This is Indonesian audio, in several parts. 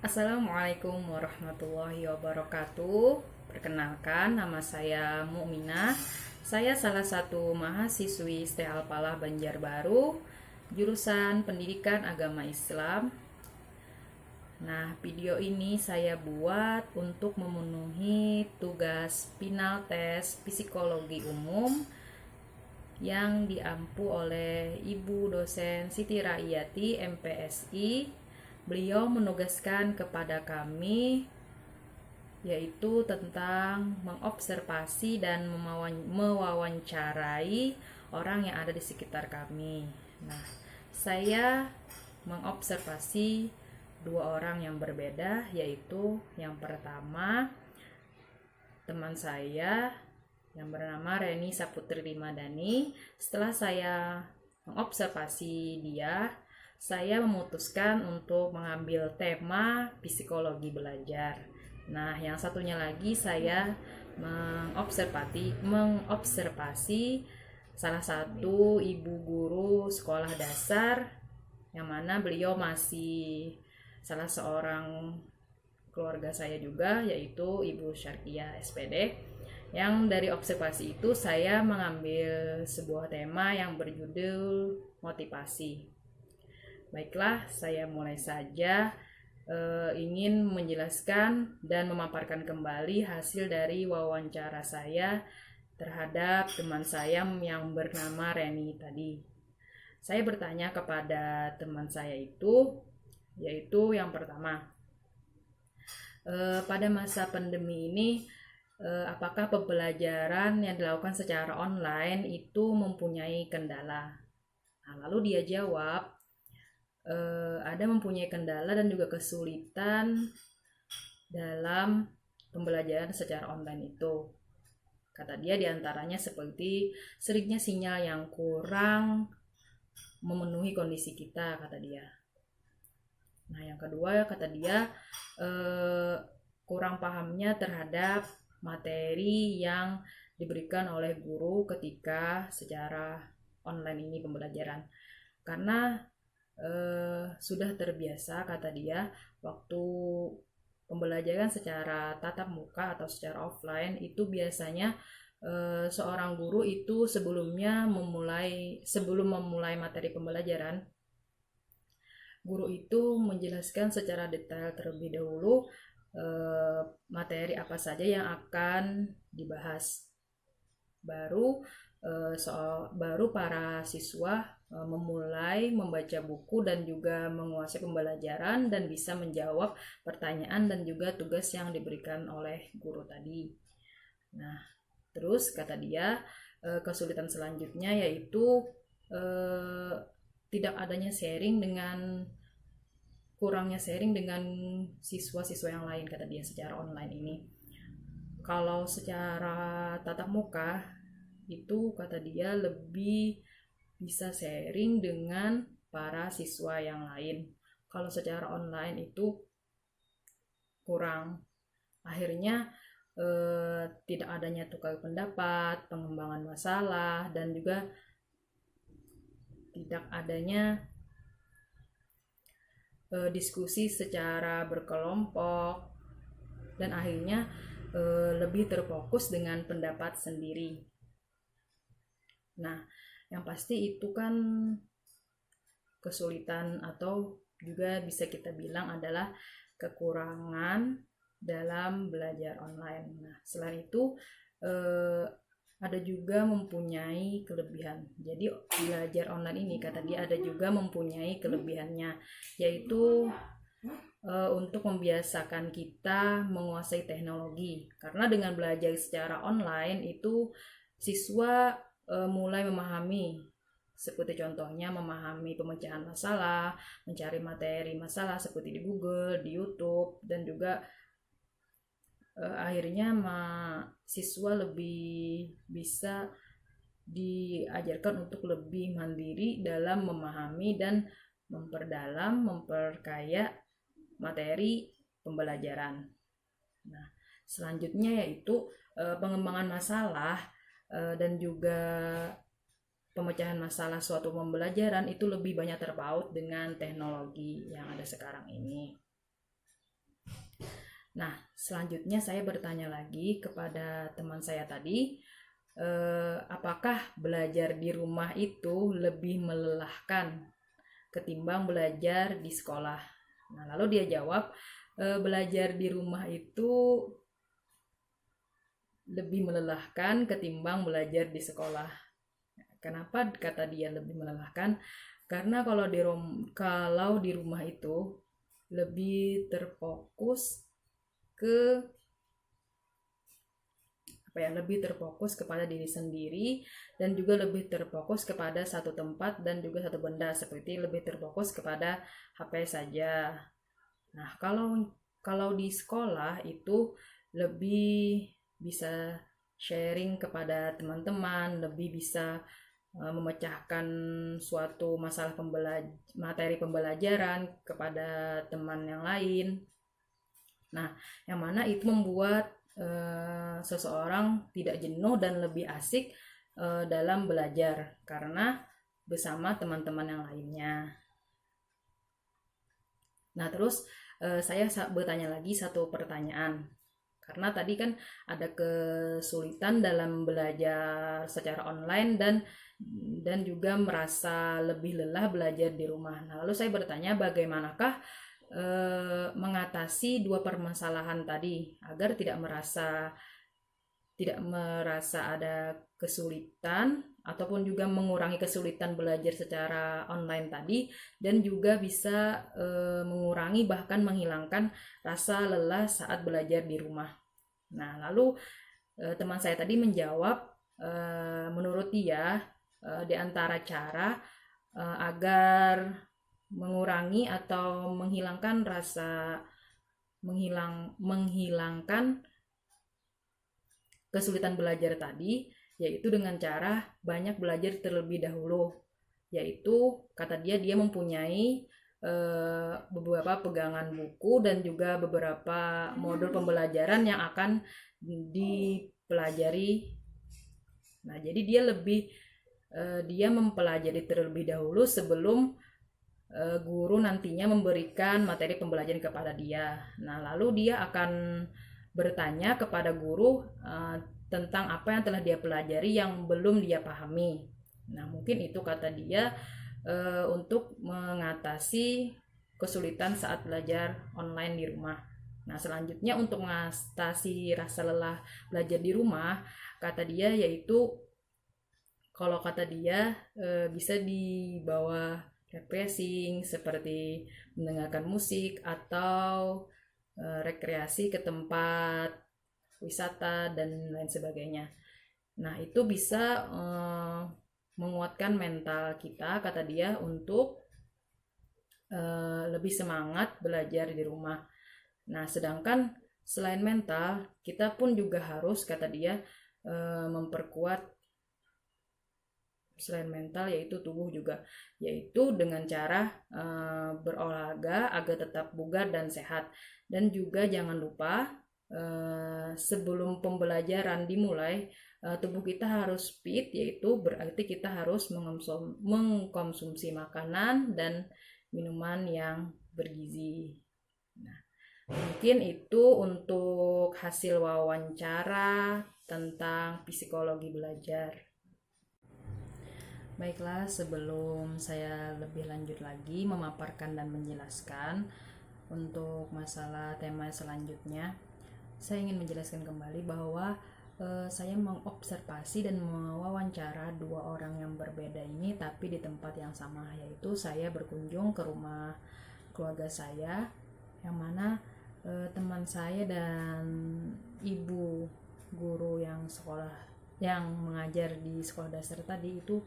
Assalamualaikum warahmatullahi wabarakatuh. Perkenalkan, nama saya Mukminah. Saya salah satu mahasiswi ST Al-Falah Banjarbaru, jurusan Pendidikan Agama Islam. Nah, video ini saya buat untuk memenuhi tugas final tes psikologi umum yang diampu oleh Ibu dosen Siti Raiyati MPSI. Beliau menugaskan kepada kami yaitu tentang mengobservasi dan mewawancarai orang yang ada di sekitar kami. Nah, saya mengobservasi dua orang yang berbeda, yaitu yang pertama teman saya yang bernama Reni Saputri Limadani. Setelah saya mengobservasi dia, saya memutuskan untuk mengambil tema psikologi belajar. Nah, yang satunya lagi saya mengobservasi salah satu ibu guru sekolah dasar, yang mana beliau masih salah seorang keluarga saya juga, yaitu Ibu Syarkiyah SPD. Yang dari observasi itu saya mengambil sebuah tema yang berjudul motivasi. Baiklah, saya mulai saja ingin menjelaskan dan memaparkan kembali hasil dari wawancara saya terhadap teman saya yang bernama Reni tadi. Saya bertanya kepada teman saya itu, yaitu yang pertama, pada masa pandemi ini, apakah pembelajaran yang dilakukan secara online itu mempunyai kendala? Nah, lalu dia jawab, ada mempunyai kendala dan juga kesulitan dalam pembelajaran secara online itu. Kata dia diantaranya seperti seringnya sinyal yang kurang memenuhi kondisi kita, kata dia. Nah, yang kedua, kata dia kurang pahamnya terhadap materi yang diberikan oleh guru ketika secara online ini pembelajaran. Karena sudah terbiasa, kata dia, waktu pembelajaran secara tatap muka atau secara offline itu biasanya seorang guru itu sebelum memulai materi pembelajaran, guru itu menjelaskan secara detail terlebih dahulu materi apa saja yang akan dibahas. Baru para siswa memulai membaca buku dan juga menguasai pembelajaran dan bisa menjawab pertanyaan dan juga tugas yang diberikan oleh guru tadi. Nah, terus kata dia, kesulitan selanjutnya yaitu tidak adanya kurangnya sharing dengan siswa-siswa yang lain, kata dia, secara online ini. Kalau secara tatap muka itu, kata dia, lebih bisa sharing dengan para siswa yang lain. Kalau secara online itu kurang. Akhirnya tidak adanya tukar pendapat, pengembangan masalah, dan juga tidak adanya diskusi secara berkelompok, dan akhirnya lebih terfokus dengan pendapat sendiri. Nah, yang pasti itu kan kesulitan atau juga bisa kita bilang adalah kekurangan dalam belajar online. Nah, selain itu ada juga mempunyai kelebihan. Jadi belajar online ini, kata dia, ada juga mempunyai kelebihannya, yaitu untuk membiasakan kita menguasai teknologi. Karena dengan belajar secara online itu siswa mulai memahami, seperti contohnya memahami pemecahan masalah, mencari materi masalah seperti di Google, di YouTube, dan juga akhirnya siswa lebih bisa diajarkan untuk lebih mandiri dalam memahami dan memperkaya materi pembelajaran. Nah, selanjutnya yaitu pengembangan masalah dan juga pemecahan masalah suatu pembelajaran itu lebih banyak terpaut dengan teknologi yang ada sekarang ini. Nah, selanjutnya saya bertanya lagi kepada teman saya tadi, apakah belajar di rumah itu lebih melelahkan ketimbang belajar di sekolah? Nah, lalu dia jawab, belajar di rumah itu lebih melelahkan ketimbang belajar di sekolah. Kenapa kata dia lebih melelahkan? Karena kalau di rumah itu lebih terfokus ke lebih terfokus kepada diri sendiri, dan juga lebih terfokus kepada satu tempat dan juga satu benda, seperti lebih terfokus kepada HP saja. Nah, kalau di sekolah itu lebih bisa sharing kepada teman-teman, lebih bisa memecahkan suatu masalah materi pembelajaran kepada teman yang lain. Nah, yang mana itu membuat seseorang tidak jenuh dan lebih asik dalam belajar karena bersama teman-teman yang lainnya. Nah, terus saya bertanya lagi satu pertanyaan. Karena tadi kan ada kesulitan dalam belajar secara online dan juga merasa lebih lelah belajar di rumah. Nah, lalu saya bertanya bagaimanakah mengatasi dua permasalahan tadi agar tidak merasa ada kesulitan ataupun juga mengurangi kesulitan belajar secara online tadi, dan juga bisa mengurangi bahkan menghilangkan rasa lelah saat belajar di rumah. Nah, lalu teman saya tadi menjawab, menurut dia di antara cara agar mengurangi atau menghilangkan kesulitan belajar tadi, yaitu dengan cara banyak belajar terlebih dahulu. Yaitu kata dia mempunyai beberapa pegangan buku dan juga beberapa modul pembelajaran yang akan dipelajari. Nah, jadi dia mempelajari terlebih dahulu sebelum guru nantinya memberikan materi pembelajaran kepada dia. Nah, lalu dia akan bertanya kepada guru tentang apa yang telah dia pelajari yang belum dia pahami. Nah, mungkin itu kata dia untuk mengatasi kesulitan saat belajar online di rumah. Nah, selanjutnya untuk mengatasi rasa lelah belajar di rumah, kata dia yaitu kalau kata dia bisa dibawa refreshing seperti mendengarkan musik atau rekreasi ke tempat wisata dan lain sebagainya. Nah, itu bisa menguatkan mental kita, kata dia, untuk lebih semangat belajar di rumah. Nah, sedangkan selain mental, kita pun juga harus, kata dia, memperkuat selain mental yaitu tubuh juga, yaitu dengan cara berolahraga agar tetap bugar dan sehat. Dan juga jangan lupa sebelum pembelajaran dimulai tubuh kita harus fit, yaitu berarti kita harus mengkonsumsi makanan dan minuman yang bergizi. Nah, mungkin itu untuk hasil wawancara tentang psikologi belajar. Baiklah, sebelum saya lebih lanjut lagi memaparkan dan menjelaskan untuk masalah tema selanjutnya, saya ingin menjelaskan kembali bahwa saya mengobservasi dan mewawancara dua orang yang berbeda ini, tapi di tempat yang sama, yaitu saya berkunjung ke rumah keluarga saya, yang mana teman saya dan ibu guru yang mengajar di sekolah dasar tadi itu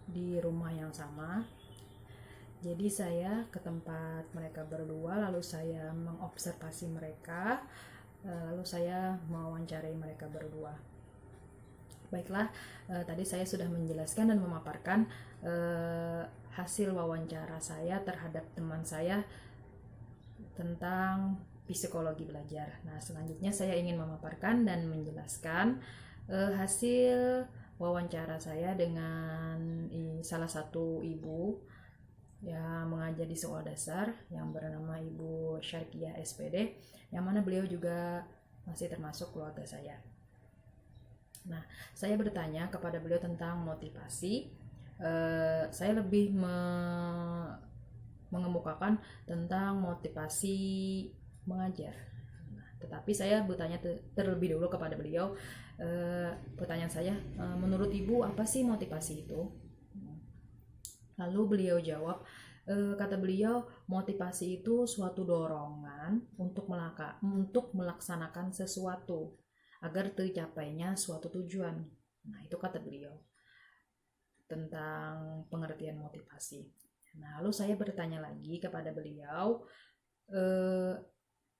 di rumah yang sama. Jadi saya ke tempat mereka berdua, lalu saya mengobservasi mereka, lalu saya mewawancarai mereka berdua. Baiklah, tadi saya sudah menjelaskan dan memaparkan hasil wawancara saya terhadap teman saya tentang psikologi belajar. Nah, selanjutnya saya ingin memaparkan dan menjelaskan hasil wawancara saya dengan salah satu ibu yang mengajar di sekolah dasar yang bernama Ibu Syarkiah SPD, yang mana beliau juga masih termasuk keluarga saya. Nah, saya bertanya kepada beliau tentang motivasi. Saya lebih mengemukakan tentang motivasi mengajar. Nah, tetapi saya bertanya terlebih dahulu kepada beliau. Pertanyaan saya, menurut Ibu apa sih motivasi itu? Lalu beliau jawab, kata beliau, motivasi itu suatu dorongan untuk melaksanakan sesuatu agar tercapainya suatu tujuan. Nah, itu kata beliau tentang pengertian motivasi. Nah, lalu saya bertanya lagi kepada beliau,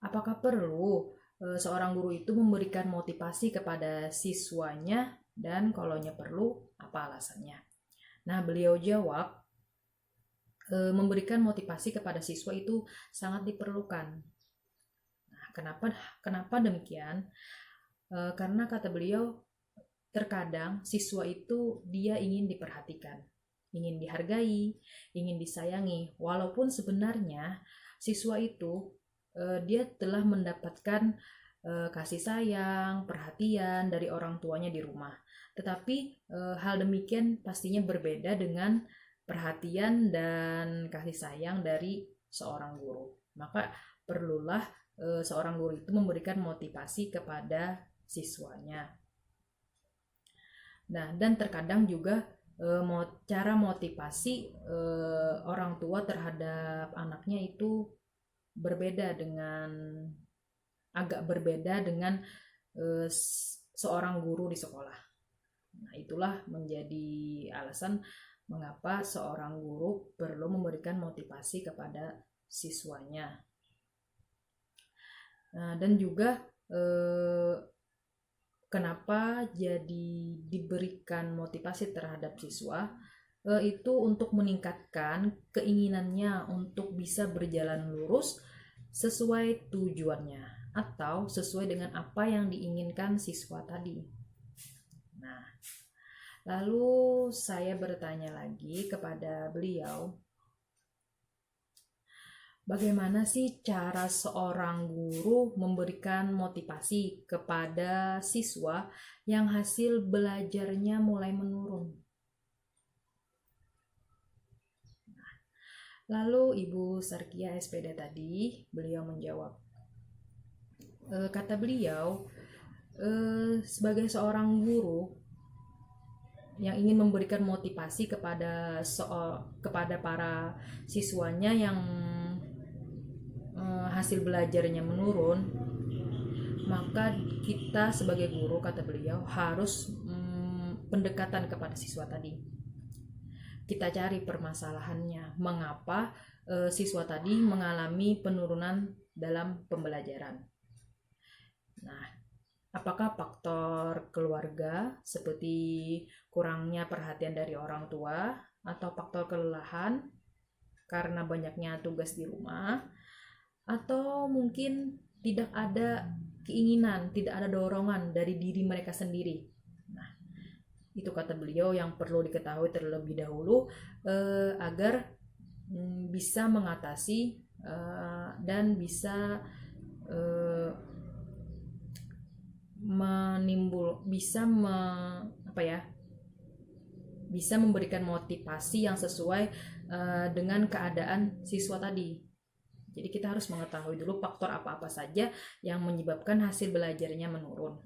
apakah perlu seorang guru itu memberikan motivasi kepada siswanya, dan kalaunya perlu, apa alasannya? Nah, beliau jawab, memberikan motivasi kepada siswa itu sangat diperlukan. Nah, kenapa demikian? Karena kata beliau, terkadang siswa itu dia ingin diperhatikan, ingin dihargai, ingin disayangi, walaupun sebenarnya siswa itu dia telah mendapatkan kasih sayang, perhatian dari orang tuanya di rumah. Tetapi hal demikian pastinya berbeda dengan perhatian dan kasih sayang dari seorang guru. Maka perlulah seorang guru itu memberikan motivasi kepada siswanya. Nah, dan terkadang juga cara motivasi orang tua terhadap anaknya itu agak berbeda dengan seorang guru di sekolah. Nah, itulah menjadi alasan mengapa seorang guru perlu memberikan motivasi kepada siswanya. Nah, dan juga kenapa jadi diberikan motivasi terhadap siswa, itu untuk meningkatkan keinginannya untuk bisa berjalan lurus sesuai tujuannya atau sesuai dengan apa yang diinginkan siswa tadi. Nah, lalu saya bertanya lagi kepada beliau, bagaimana sih cara seorang guru memberikan motivasi kepada siswa yang hasil belajarnya mulai menurun? Nah, lalu Ibu Syarkiah SPD tadi, beliau menjawab, kata beliau, sebagai seorang guru yang ingin memberikan motivasi kepada para siswanya yang hasil belajarnya menurun, maka kita sebagai guru, kata beliau, harus pendekatan kepada siswa tadi. Kita cari permasalahannya, mengapa siswa tadi mengalami penurunan dalam pembelajaran. Nah, apakah faktor keluarga seperti kurangnya perhatian dari orang tua, atau faktor kelelahan karena banyaknya tugas di rumah, atau mungkin tidak ada keinginan, tidak ada dorongan dari diri mereka sendiri. Nah, itu kata beliau yang perlu diketahui terlebih dahulu agar bisa mengatasi dan bisa bisa memberikan motivasi yang sesuai dengan keadaan siswa tadi. Jadi kita harus mengetahui dulu faktor apa-apa saja yang menyebabkan hasil belajarnya menurun.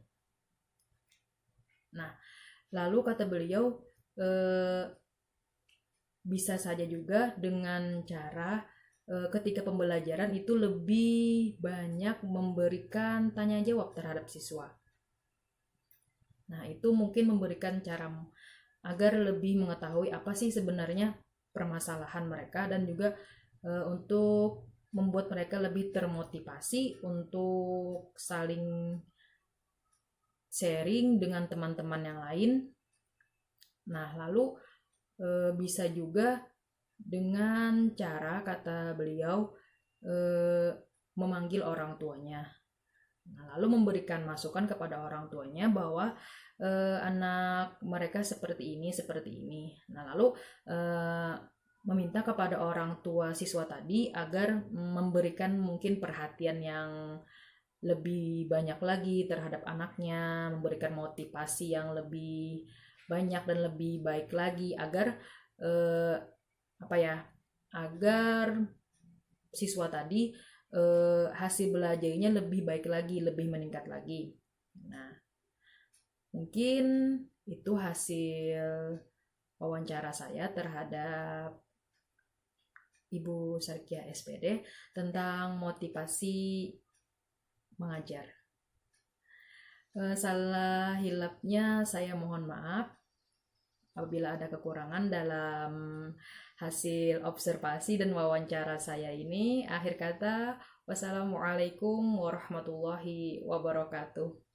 Nah, lalu kata beliau, bisa saja juga dengan cara ketika pembelajaran itu lebih banyak memberikan tanya jawab terhadap siswa. Nah, itu mungkin memberikan cara agar lebih mengetahui apa sih sebenarnya permasalahan mereka, dan juga untuk membuat mereka lebih termotivasi untuk saling sharing dengan teman-teman yang lain. Nah, lalu bisa juga dengan cara, kata beliau, memanggil orang tuanya. Nah, lalu memberikan masukan kepada orang tuanya bahwa anak mereka seperti ini. Nah, lalu meminta kepada orang tua siswa tadi agar memberikan mungkin perhatian yang lebih banyak lagi terhadap anaknya, memberikan motivasi yang lebih banyak dan lebih baik lagi agar eh, apa ya, agar siswa tadi hasil belajarnya lebih baik lagi, lebih meningkat lagi. Nah, mungkin itu hasil wawancara saya terhadap Ibu Sarkia SPD tentang motivasi mengajar. Salah hilapnya saya mohon maaf apabila ada kekurangan dalam hasil observasi dan wawancara saya ini. Akhir kata, wassalamualaikum warahmatullahi wabarakatuh.